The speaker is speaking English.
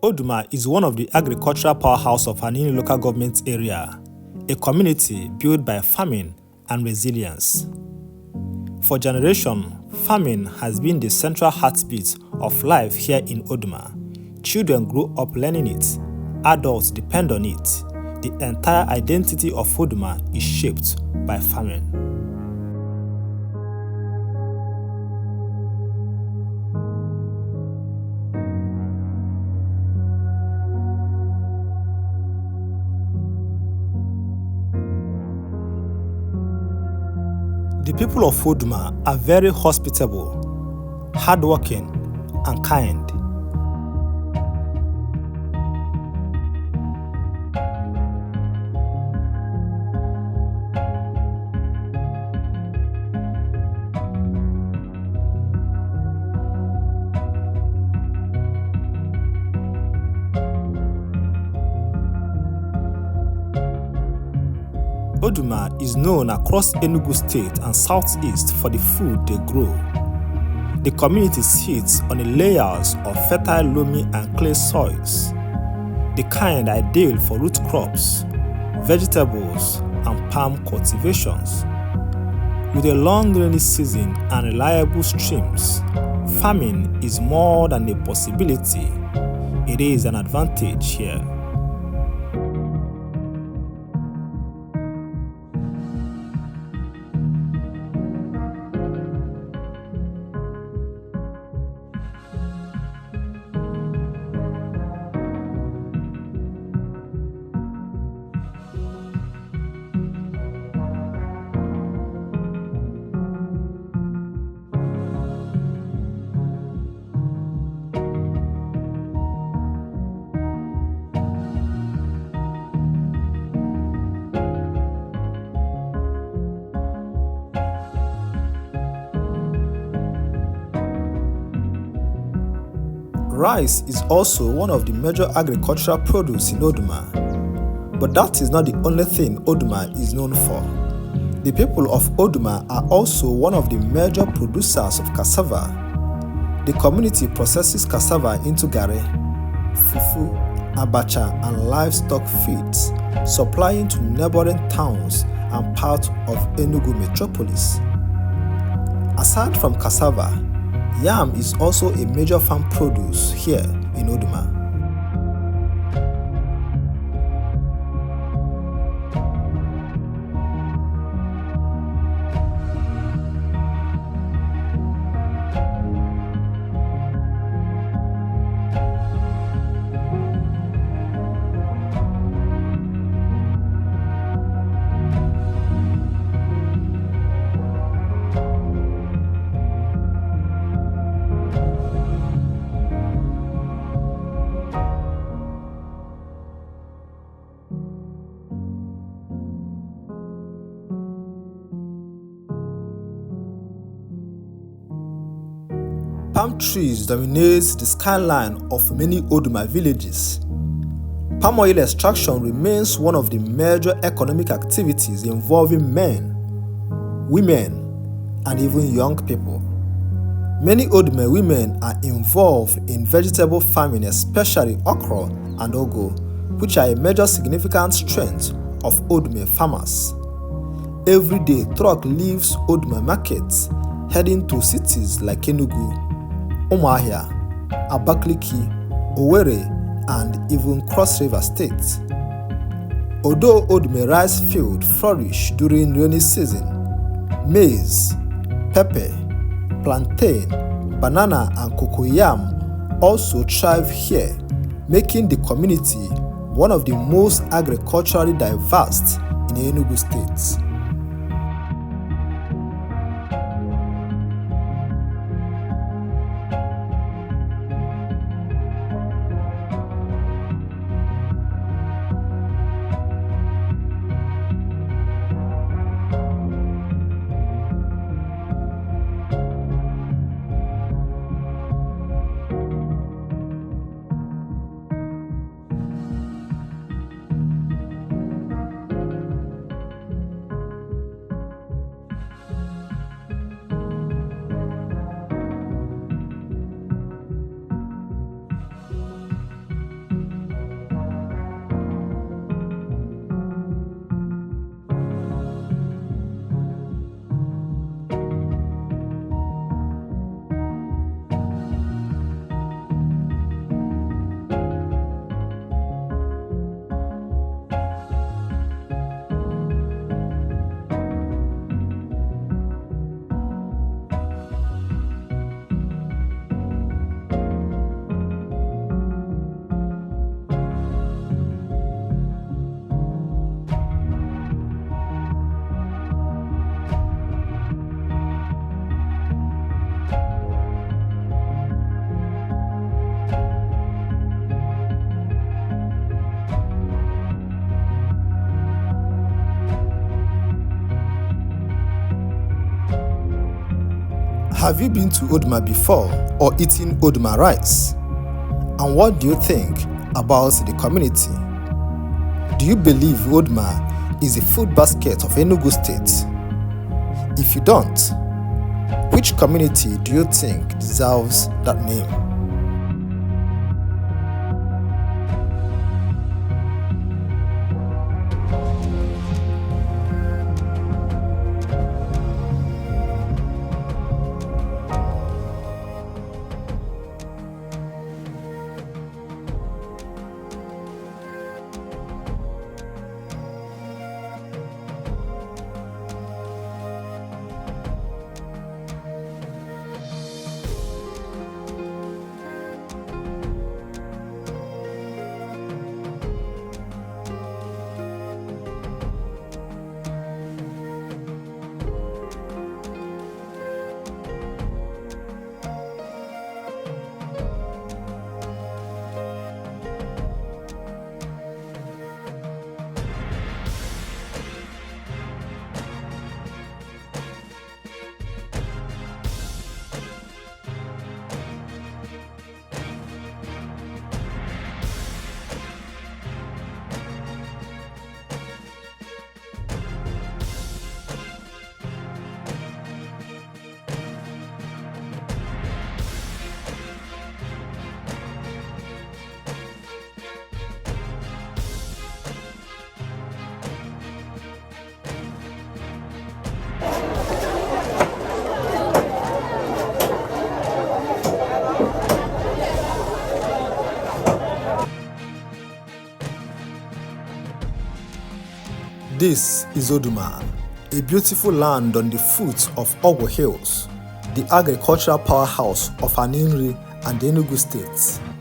Oduma is one of the agricultural powerhouse of Aninri local government area, a community built by farming and resilience. For generations, farming has been the central heartbeat of life here in Oduma. Children grow up learning it, adults depend on it. The entire identity of Oduma is shaped by farming. The people of Oduma are very hospitable, hardworking, and kind. Oduma is known across Enugu State and Southeast for the food they grow. The community sits on the layers of fertile loamy and clay soils, the kind ideal for root crops, vegetables, and palm cultivations. With a long rainy season and reliable streams, farming is more than a possibility, it is an advantage here. Rice is also one of the major agricultural produce in Oduma, but that is not the only thing Oduma is known for. The people of Oduma are also one of the major producers of cassava. The community processes cassava into garri, fufu, abacha, and livestock feeds, supplying to neighboring towns and parts of Enugu metropolis. Aside from cassava, yam is also a major farm produce here in Oduma. Palm trees dominate the skyline of many Oduma villages. Palm oil extraction remains one of the major economic activities involving men, women, and even young people. Many Oduma women are involved in vegetable farming, especially okra and ugu, which are a major significant strength of Oduma farmers. Every day, truck leaves Oduma markets, heading to cities like Enugu, Umuahia, Abakaliki, Owerri, and even Cross River State. Although Oduma rice field flourish during rainy season, maize, pepper, plantain, banana, and cocoyam also thrive here, making the community one of the most agriculturally diverse in Enugu State. Have you been to Oduma before or eaten Oduma rice? And what do you think about the community? Do you believe Oduma is the food basket of Enugu State? If you don't, which community do you think deserves that name? This is Oduma, a beautiful land on the foot of Ogo Hills, the agricultural powerhouse of Aninri and Enugu State.